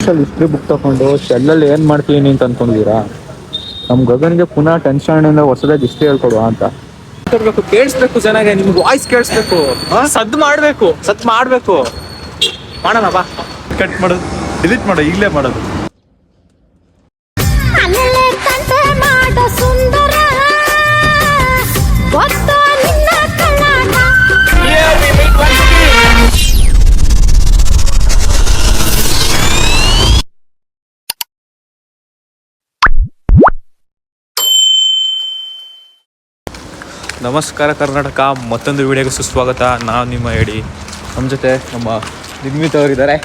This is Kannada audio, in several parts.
ನಿಮಿಷದಲ್ಲಿ ಹಿಸ್ಟ್ರಿ ಬುಕ್ ತಗೊಂಡು ಶೆಲ್ಲಲ್ಲಿ ಏನು ಮಾಡ್ತೀನಿ ಅಂತ ಅನ್ಕೊಂಡಿದ್ದೀರಾ? ನಮ್ಮ ಗಗನ್ಗೆ ಪುನಃ ಟೆನ್ಷನ್ ಹೊಸದಾಗಿ ಹಿಸ್ಟ್ರಿ ಹೇಳ್ಕೊಡುವ ಅಂತ ಕೇಳಿಸ್ಬೇಕು. ಚೆನ್ನಾಗಿ ನಿಮ್ಗೆ ವಾಯ್ಸ್ ಕೇಳಿಸ್ಬೇಕು. ಸದ್ದು ಮಾಡಬೇಕು ಮಾಡೋಣ ಬಾ. ಕಟ್ ಮಾಡೋದು, ಡಿಲೀಟ್ ಮಾಡೋ, ಈಗಲೇ ಮಾಡೋದು. ನಮಸ್ಕಾರ ಕರ್ನಾಟಕ, ಮತ್ತೊಂದು ವಿಡಿಯೋಗೆ ಸುಸ್ವಾಗತ. ನಾವು ನಿಮ್ಮ ಹೇಳಿ ನಮ್ಮ ಜೊತೆ ನಮ್ಮ ನಿರ್ಮಿತ್ ಅವರಿದ್ದಾರೆ.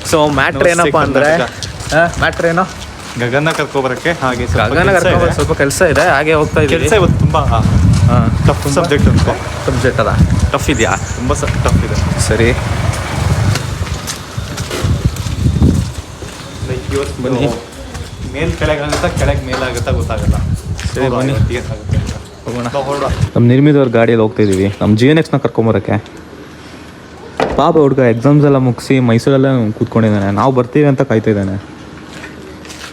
ಸೊ ಮ್ಯಾಟ್ರ್ ಏನಪ್ಪ ಅಂದರೆ ಏನೋ ಗಗನ ಕರ್ಕೊಬರಕ್ಕೆ ಹಾಗೆ ಸ್ವಲ್ಪ ಕೆಲಸ ಇದೆ, ಹಾಗೆ ಹೋಗ್ತಾ ಇದ್ದೀವಿ. ಕೆಲಸ ಇವತ್ತು ತುಂಬ ಟಫ್ ಸಬ್ಜೆಕ್ಟ್ ಅದ. ಟಫ್ ಇದೆಯಾ? ತುಂಬ ಟಫ್ ಇದೆ. ಸರಿ ಇವತ್ತು ಬನ್ನಿ. ಮೇಲ್ ಕೆಳಗಾಗುತ್ತಾ, ಕೆಳಗೆ ಮೇಲಾಗುತ್ತಾ ಗೊತ್ತಾಗಲ್ಲ. ಸರಿ ಬನ್ನಿ ಏನಾಗುತ್ತೆ ಹೋಗೋಣ. ನಮ್ಮ ನಿರ್ಮಿತ್ ಅವ್ರ ಗಾಡಿಯಲ್ಲಿ ಹೋಗ್ತಾ ಇದ್ದೀವಿ ನಮ್ಮ GNX ಕರ್ಕೊಂಬರೋಕ್ಕೆ. ಪಾಪ ಹುಡುಗ ಎಕ್ಸಾಮ್ಸ್ ಎಲ್ಲ ಮುಗಿಸಿ ಮೈಸೂರಲ್ಲೇ ಕೂತ್ಕೊಂಡಿದ್ದಾನೆ. ನಾವು ಬರ್ತೀವಿ ಅಂತ ಕಾಯ್ತಾ ಇದ್ದಾನೆ.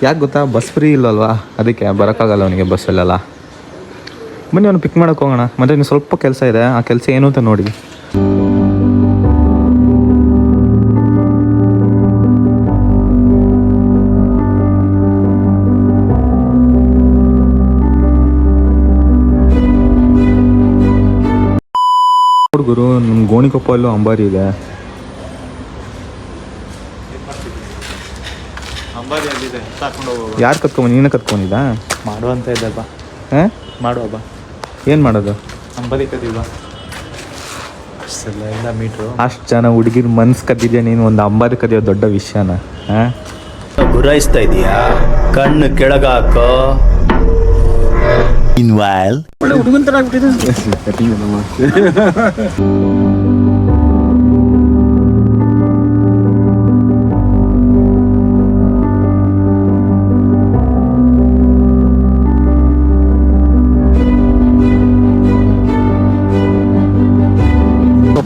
ಯಾಕೆ ಗೊತ್ತಾ, ಬಸ್ ಫ್ರೀ ಇಲ್ಲಲ್ವಾ, ಅದಕ್ಕೆ ಬರೋಕ್ಕಾಗಲ್ಲ ಅವನಿಗೆ ಬಸ್ಸಲ್ಲೆಲ್ಲ. ಬನ್ನಿ ಅವನು ಪಿಕ್ ಮಾಡೋಕೆ ಹೋಗೋಣ. ಮತ್ತು ಇನ್ನು ಸ್ವಲ್ಪ ಕೆಲಸ ಇದೆ, ಆ ಕೆಲಸ ಏನು ಅಂತ ನೋಡಿ. ಗುರು, ನಮ್ಮ ಗೋಣಿಕೊಪ್ಪಲ್ಲೂ ಅಂಬಾರಿ ಇದೆ. ಯಾರು ಕತ್ಕೊಂಬ? ನೀನೇ ಕತ್ಕೊಂಡಿದ್ದಾ? ಮಾಡುವಂತ ಇದ್ದಲ್ವಾ? ಹಾಂ, ಮಾಡುವ ಬಾ. ಏನು ಮಾಡೋದು? ಅಂಬಾರಿ ಕದಿಲ್ವಾ? ಅಷ್ಟೆಲ್ಲ ಇಲ್ಲ ಮೀಟ್ರು. ಅಷ್ಟು ಜನ ಹುಡುಗಿರ್ ಮನ್ಸು ಕದ್ದಿದ್ಯಾ ನೀನು, ಒಂದು ಅಂಬಾರಿ ಕದಿಯೋ ದೊಡ್ಡ ವಿಷಯನ? ಹಾಂ, ಗುರಾಯಿಸ್ತಾ ಇದೀಯಾ? ಕಣ್ಣು ಕೆಳಗಾಕೋ. ಇನ್ವಾಲ್ ಹುಡುಗನ್ ತರ ಆಗ್ಬಿಟ್ಟಿದೆ.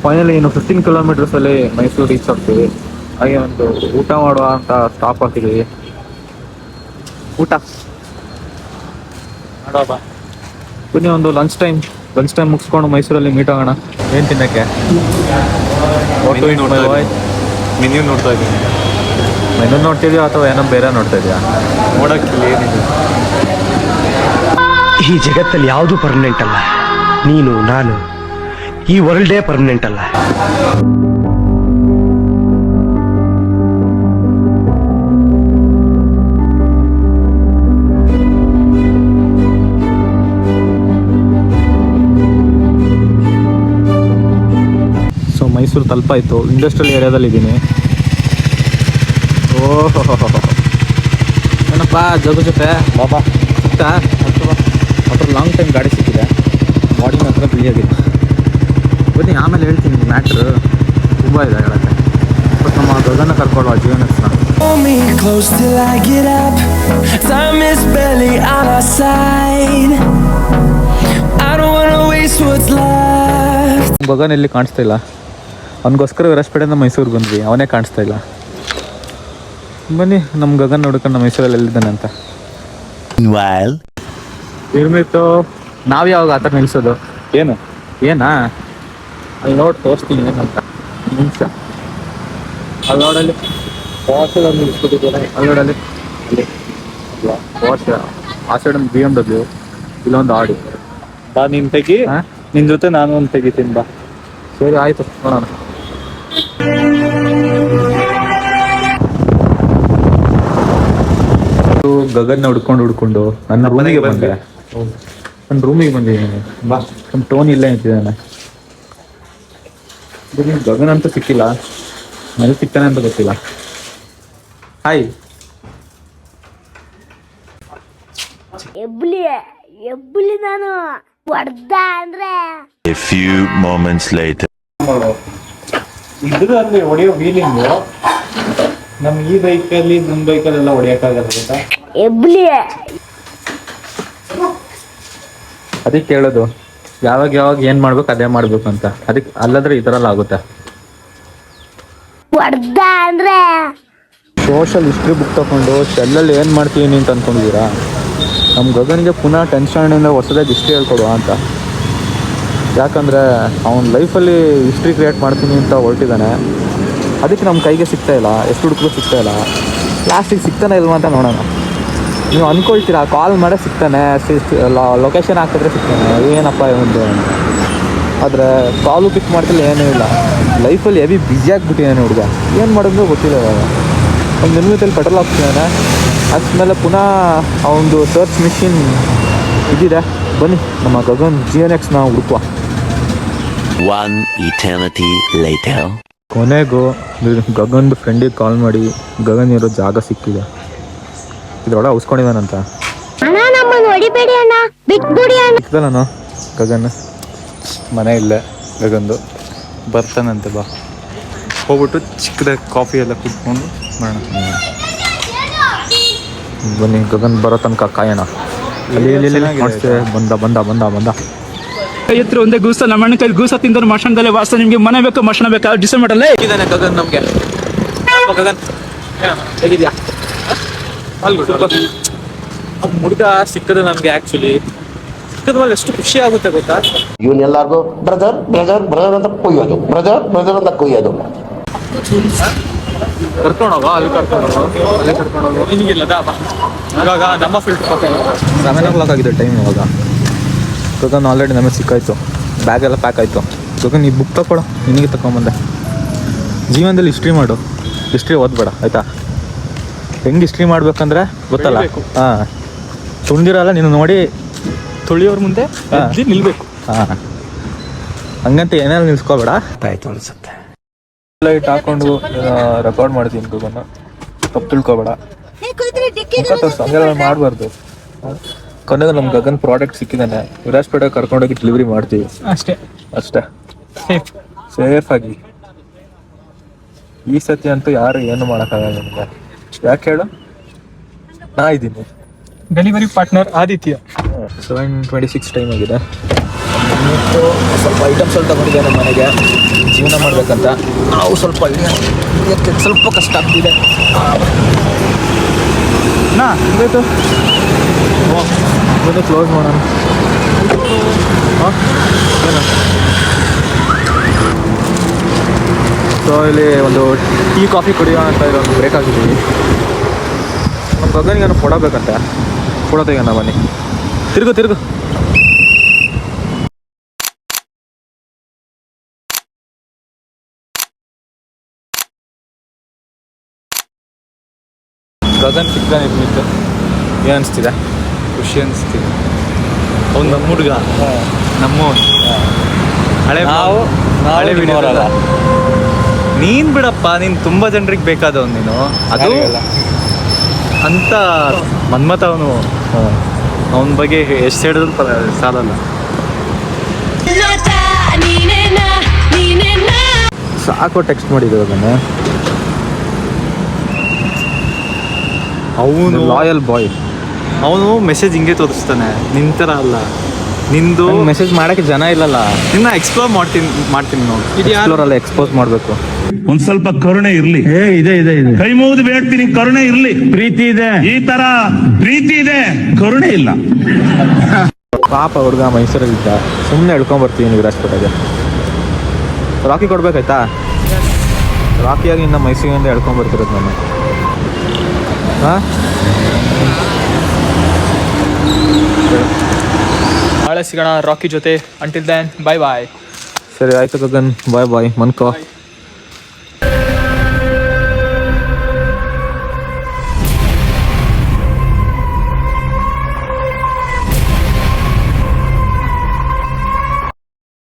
ಫೈನಲಿ ಇನ್ನು 15 ಕಿಲೋಮೀಟರ್ಸ್ ಅಲ್ಲಿ ಮೈಸೂರು ರೀಚ್ ಆಗ್ತೀವಿ. ಹಾಗೆ ಒಂದು ಊಟ ಮಾಡುವ ಅಂತ ಸ್ಟಾಪ್ ಹಾಕಿದ್ದೀವಿ. ಊಟ ಮಾಡುವ ಬಾ. ಬನ್ನಿ, ಒಂದು ಲಂಚ್ ಟೈಮ್ ಮುಗಿಸ್ಕೊಂಡು ಮೈಸೂರಲ್ಲಿ ಮೀಟ್ ಆಗೋಣ. ಏನು ತಿನ್ನಕ್ಕೆ? ಮೆನ್ಯೂ ನೋಡ್ತಾ ಇದ್ದೀನಿ. ಮೆನು ನೋಡ್ತಿದ್ಯಾ ಅಥವಾ ಏನೋ ಬೇರೆ ನೋಡ್ತಾ ಇದೆಯಾ? ನೋಡೋಕ್ಕೆ ಏನಿದೆ, ಈ ಜಗತ್ತಲ್ಲಿ ಯಾವುದು ಪರ್ಮನೆಂಟ್ ಅಲ್ಲ. ನೀನು, ನಾನು, ಈ ವರ್ಲ್ಡೇ ಪರ್ಮನೆಂಟ್ ಅಲ್ಲ. ಸೊ ಮೈಸೂರು ತಲುಪಾಯಿತು. ಇಂಡಸ್ಟ್ರಿಯಲ್ ಏರಿಯಾದಲ್ಲಿ ಇದ್ದೀನಿ. ಓಹೋ, ಏನಪ್ಪ ಜಗು ಜೊತೆ ಬಾಬಾ ಸಿಗ್ತಾ? ಹತ್ರ ಲಾಂಗ್ ಟೈಮ್ ಗಾಡಿ ಸಿಕ್ಕಿದೆ. ಬಾಡಿ ಮಾತ್ರ ಬಿಳಿಯಾಗಿದೆ. ಬನ್ನಿ, ಆಮೇಲೆ ಹೇಳ್ತೀನಿ ಮ್ಯಾಟ್ರು ತುಂಬ ಇದೆ ಹೇಳಕ್ಕೆ. ಬಟ್ ನಮ್ಮ ಗಗನ ಕರ್ಕೊಳ್ಳುವ GNXನ. ಗಗನ್ ಎಲ್ಲಿ ಕಾಣಿಸ್ತಾ ಇಲ್ಲ. ಅವನಿಗೋಸ್ಕರ ವಿರಾಜಪೇಟೆಯಿಂದ ಮೈಸೂರಿಗೆ ಬಂದ್ವಿ, ಅವನೇ ಕಾಣಿಸ್ತಾ ಇಲ್ಲ. ಬನ್ನಿ ನಮ್ಮ ಗಗನ್ ನೋಡ್ಕೊಂಡು ನಮ್ಮ ಮೈಸೂರಲ್ಲಿ ಎಲ್ಲಿದ್ದಾನೆ ಅಂತ. ನಿರ್ಮಿತು, ನಾವು ಯಾವಾಗ ಆ ಥರ ನಿಲ್ಸೋದು? ಏನಾ ಅಲ್ಲಿ ನೋಡಿ ತೋರಿಸ್ತೀನಿ ಏನಂತ. ನಿಮಿಷ ಅಲ್ಲಿ ನೋಡಲ್ಲಿ ವಾಷಲ್ಲಿ ನಿಲ್ಸ್ಕೊತಿದ್ದೇನೆ. ಅಲ್ಲಿ ನೋಡಲ್ಲಿ ಅಲ್ಲಿ ವಾಷ್, ಆ ಸೈಡ್ ಒಂದು BMW, ಇಲ್ಲೊಂದು ಆಡಿ. ಬಾ ನೀನು ತೆಗಿ, ನಿನ್ನ ಜೊತೆ ನಾನು ಒಂದು ತೆಗಿತೀನಿ ಬಾ. ಸರಿ ಆಯಿತು, ನೋಡೋಣ. ಗಗನ್ನ ಹುಡ್ಕೊಂಡು ನನ್ನ ರೂಮಿಗೆ ಬಂದೆ. ನನ್ನ ರೂಮಿಗೆ ಬಂದಿದ್ದೀನಿ. ಬಾ, ನಮ್ಮ ಟೋನ್ ಇಲ್ಲೇ ನಿಂತಿದ್ದಾನೆ. ಗಗನ್ ಅಂತೂ ಸಿಕ್ಕಿಲ್ಲ, ಮನೆ ಸಿಗ್ತಾನೆ ಅಂತ ಗೊತ್ತಿಲ್ಲ. ಹಾಯ್. ಎಬ್ಬುಲಿ ನಾನು ಹೊಡ್ದ ಅಂದ್ರೆ A few moments later. ಇದರಲ್ಲಿ ಹೊಡೆಯೋ ಫೀಲಿಂಗು ನಮ್ಮ ಈ ಬೈಕಲ್ಲಿ, ನಮ್ಮ ಬೈಕಲ್ಲೆಲ್ಲ ಹೊಡೆಯೋಕ್ಕಾಗಲ್ಲ ಗೊತ್ತಾ? ಎಬ್ಬುಲಿ ಅದಕ್ಕೆ ಹೇಳೋದು, ಯಾವಾಗ ಏನ್ ಮಾಡ್ಬೇಕು ಅದೇ ಮಾಡ್ಬೇಕು ಅಂತ. ಅದಕ್ಕೆ ಅಲ್ಲದ್ರೆ ಈ ತರ ಎಲ್ಲ ಆಗುತ್ತೆ. ಹೊಡ್ದ ಅಂದ್ರೆ ಸೋಷಲ್ ಹಿಸ್ಟ್ರಿ ಬುಕ್ ತೊಗೊಂಡು ಶೆಲ್ಲಲ್ಲಿ ಏನು ಮಾಡ್ತೀನಿ ಅಂತ ಅಂದ್ಕೊಂಡಿದ್ದೀರಾ? ನಮ್ಮ ಗಗನಿಗೆ ಪುನಃ 10th ಸ್ಟ್ಯಾಂಡರ್ಡಿಂದ ಹೊಸದಾಗಿ ಹಿಸ್ಟ್ರಿ ಹೇಳ್ಕೊಡುವ ಅಂತ. ಯಾಕಂದರೆ ಅವ್ನ ಲೈಫಲ್ಲಿ ಹಿಸ್ಟ್ರಿ ಕ್ರಿಯೇಟ್ ಮಾಡ್ತೀನಿ ಅಂತ ಹೊರಟಿದ್ದಾನೆ. ಅದಕ್ಕೆ ನಮ್ಮ ಕೈಗೆ ಸಿಗ್ತಾಯಿಲ್ಲ, ಎಷ್ಟು ಹುಡುಕಲು ಸಿಗ್ತಾಯಿಲ್ಲ. ಲಾಸ್ಟಿಗೆ ಸಿಗ್ತಾನೆ ಇಲ್ವ ಅಂತ ನೋಡೋಣ. ನೀವು ಅಂದ್ಕೊಳ್ತೀರಾ ಕಾಲ್ ಮಾಡೇ ಸಿಗ್ತಾನೆ, ಲೊಕೇಶನ್ ಹಾಕಿದ್ರೆ ಸಿಗ್ತಾನೆ, ಏನಪ್ಪ ಒಂದು. ಆದರೆ ಕಾಲು ಪಿಕ್ ಮಾಡ್ತಿಲ್ಲ, ಏನೂ ಇಲ್ಲ. ಲೈಫಲ್ಲಿ ಹೆವಿ ಬ್ಯುಸಿ ಆಗಿಬಿಟ್ಟಿದ್ದಾನೆ ಹುಡುಗ. ಏನು ಮಾಡೋದು ಗೊತ್ತಿಲ್ಲ. ಒಂದು ನಿಮಿಷದಲ್ಲಿ ಪೆಟ್ರೋಲ್ ಹಾಕ್ತಿದ್ದಾನೆ. ಅಷ್ಟ್ಮೇಲೆ ಪುನಃ ಅವನದು ಸರ್ಚ್ ಮಿಷಿನ್ ಇದಿದೆ. ಬನ್ನಿ ನಮ್ಮ ಗಗನ್ GNX ನಾವು ಹುಡುಕುವ. One eternity later. ಕೊನೆಗೂ ಗಗನ್ದು ಫ್ರೆಂಡಿಗೆ ಕಾಲ್ ಮಾಡಿ ಗಗನ್ ಇರೋ ಜಾಗ ಸಿಕ್ಕಿದೆ. ಇದ್ರೊಳಗೆ ಉಸ್ಕೊಂಡಿದ್ದಾನಂತ. ಸಿಕ್ತಲ್ಲ ಗಗನ್ ಮನೆ ಇಲ್ಲೇ. ಗಗನ್ದು ಬರ್ತಾನಂತೆ, ಬಾ ಹೋಗ್ಬಿಟ್ಟು ಚಿಕ್ಕದಾಗಿ ಕಾಫಿ ಎಲ್ಲ ಕುತ್ಕೊಂಡು ಮಾಡೋಣ. ಬನ್ನಿ ಗಗನ್ ಬರೋ ತನಕ ಕಾಯೋಣ. ಬಂದ ಬಂದ ಬಂದ ಬಂದ ಕೈ ಹತ್ರ ಒಂದೇ ಗೂಸ ನಮ್ಮ ಅಣ್ಣ ಕೈ ಗೂಸ ತಿಂದ್ರೆ ಮಶಾಣದಲ್ಲೇ ವಾಸ. ನಿಮ್ಗೆ ಮನೆ ಬೇಕು ಮಶಾಣ ಬೇಕಾ ಡಿಸೈಡ್ ಮಾಡಲ್ಲ. ಇದ್ದಾನೆ ಗಗನ್ ನಮಗೆ. ಗಗನ್ ಹೇಗಿದ್ಯಾ? ಹುಡುಗ ಸಿಕ್ಕದು ನಮಗೆ. ಆ್ಯಕ್ಚುಲಿ ಸಿಕ್ಕದ ಮೇಲೆ ಎಷ್ಟು ಖುಷಿ ಆಗುತ್ತೆ ಗೊತ್ತಾ? ಇವನ್ನೆಲ್ಲಾರ್ದು ಬ್ರದರ್ ಬ್ರದರ್ ಬ್ರದರ್ ಅಂತ ಕೊಯ್ಯೋದು, ಬ್ರದರ್ ಬ್ರದರ್ ಅಂತ ಕೊಯ್ಯೋದು. ಕರ್ಕೊಂಡೋಗ ಅಲ್ಲಿ ಕರ್ಕೊಂಡೋಗು ನಿನಗಿಲ್ಲ ಇವಾಗ ನಮ್ಮ ಫೀಲ್ಡ್ 7 o'clock ಆಗಿದೆ ಟೈಮ್. ಇವಾಗ ಗಗನ್ ಆಲ್ರೆಡಿ ನಮಗೆ ಸಿಕ್ಕಾಯ್ತು. ಬ್ಯಾಗೆಲ್ಲ ಪ್ಯಾಕ್ ಆಯಿತು. ಗಗನ್ ಈ ಬುಕ್ ತಗೊಳ್ಳೋ, ನಿನಗೆ ತಗೊಂಬಂದೆ. ಜೀವನದಲ್ಲಿ ಹಿಸ್ಟ್ರಿ ಮಾಡು, ಹಿಸ್ಟ್ರಿ ಓದ್ಬೇಡ ಆಯಿತಾ? ಹೆಂಗೆ ಹಿಸ್ಟ್ರಿ ಮಾಡ್ಬೇಕಂದ್ರೆ ಗೊತ್ತಲ್ಲ? ಹಾಂ, ತುಳಿದಿರಲ್ಲ ನೀನು ನೋಡಿ ತುಳಿಯೋರ್ ಮುಂದೆ ನಿಲ್ಬೇಕು. ಹಾಂ, ಹಂಗಂತ ಏನಾದ್ರು ನಿಲ್ಸ್ಕೊಬೇಡ ಆಯ್ತು ಅನ್ಸುತ್ತೆ. ಲೈಟ್ ಹಾಕೊಂಡು ರೆಕಾರ್ಡ್ ಮಾಡ್ತೀನಿ. ಗಗನ ತಪ್ಪು ತಿಳ್ಕೊಬೇಡ, ಮುಖ ತೋರಿಸು, ಹಂಗೆಲ್ಲ ಮಾಡಬಾರ್ದು. ಕೊನೆಗೆ ನಮ್ಮ ಗಗನ್ ಪ್ರಾಡಕ್ಟ್ ಸಿಕ್ಕಿದ್ದಾನೆ. ವಿರಾಜ್ಪೇಟೆ ಕರ್ಕೊಂಡೋಗಿ ಡೆಲಿವರಿ ಮಾಡ್ತೀವಿ ಅಷ್ಟೇ ಅಷ್ಟೇ, ಸೇಫ್ ಆಗಿ. ಈ ಸತಿ ಅಂತೂ ಯಾರು ಏನು ಮಾಡೋಕ್ಕಾಗಲ್ಲ ನಿಮಗೆ. ಯಾಕೆ ಹೇಳು, ನಾ ಇದ್ದೀನಿ. Delivery partner Aditya. 7:26 ಟೈಮ್ ಆಗಿದೆ. ಸ್ವಲ್ಪ ಐಟಮ್ಸ್ ಎಲ್ಲ ತಗೊಂಡಿದ್ದೆ ನಮ್ಮ ಮನೆಗೆ ಜೀವನ ಮಾಡಬೇಕಂತ. ನಾವು ಸ್ವಲ್ಪ ಸ್ವಲ್ಪ ಕಷ್ಟ ಆಗ್ತಿದೆ. ಬೇಕು ಬಂದು ಕ್ಲೋಸ್ ಮಾಡೋಣ. ಸೊ ಇಲ್ಲಿ ಒಂದು ಟೀ ಕಾಫಿ ಕುಡಿಯೋಣ ಅಂತ ಇರೋದು ಬ್ರೇಕ್ ಆಗಿದ್ದೀವಿ. ನಮ್ಮ ಗಗನಿಗೆ ಕೊಡಬೇಕಂತೆ. ಫೋಟೋ ತೆಗೋಣ ಬನ್ನಿ. ತಿರುಗು ತಿರುಗು. ಗಗನ್ ಸಿಗ್ತಾನೆ ಇದ್ದಿತ್ತು. ಏನು ಅನಿಸ್ತಿದೆ? ಖುಷಿ ಅನಿಸ್ತಿದೆ. ಅವ್ನು ನಮ್ಮ ಹುಡುಗ, ನಮ್ಮವನು. ಹಳೆ ಹಳೆ ವಿಡಿಯೋರಲ್ಲ. ನೀನು ಬಿಡಪ್ಪ, ನೀನು ತುಂಬ ಜನರಿಗೆ ಬೇಕಾದವನು ನೀನು. ಅದು ಅಂತ ಮನ್ಮತ ಅವನು. ಅವನ ಬಗ್ಗೆ ಎಷ್ಟು ಹೇಳಿದ್ರು ಸಾಲಲ್ಲ. ಸಾಕು ಟೆಕ್ಸ್ಟ್ ಮಾಡಿದ್ದೆ ಅದನ್ನು. ಅವನು ಲಾಯಲ್ ಬಾಯ್. ಅವನು ಮೆಸೇಜ್ ಹಿಂಗೆ ತೋರಿಸ್ತಾನೆ, ನಿಂತರ ಅಲ್ಲ. ನಿಂದು ಮೆಸೇಜ್ ಮಾಡೋಕ್ಕೆ ಜನ ಇಲ್ಲಲ್ಲ. ನಿನ್ನ ಎಕ್ಸ್ಪ್ಲೋರ್ ಮಾಡ್ತೀನಿ ನೋಡಿ. ಎಕ್ಸ್ಪ್ಲೋರಲ್ಲ, ಎಕ್ಸ್ಪೋಸ್ ಮಾಡಬೇಕು. ಒಂದ್ ಸ್ವಲ್ಪ ಕರುಣೆ ಇರ್ಲಿ. ಇದೆ ಇದೆ ಇದೆ. ಕೈ ಮುಗಿದು ಬೇಡ್ತೀನಿ, ಕರುಣೆ ಇರ್ಲಿ. ಪ್ರೀತಿ ಇದೆ, ಈ ತರ ಪ್ರೀತಿ ಇದೆ, ಕರುಣೆ ಇಲ್ಲ. ಪಾಪ ಹುಡುಗ ಮೈಸೂರಲ್ಲಿದ್ದ, ಸುಮ್ಮನೆ ಹೇಳ್ಕೊಂಬರ್ತೀನಿ ವಿರಾಜ್ಪೇಟೆಗೆ. ರಾಕಿ ಕೊಡ್ಬೇಕಾಯ್ತಾ? ರಾಕಿಯಾಗಿ ಇನ್ನು ಮೈಸೂರಿಂದ ಹೇಳ್ಕೊಂಬರ್ತಿರೋದು ನಾನು. ಹಾಂ, ನಾಳೆ ಸಿಗೋಣ ರಾಕಿ ಜೊತೆ. ಅಂಟಿಲ್ ದೆನ್ ಬಾಯ್ ಬಾಯ್. ಸರಿ ಆಯ್ತು ಗಗನ್, ಬಾಯ್ ಬಾಯ್. ಮನ್ಕೋ.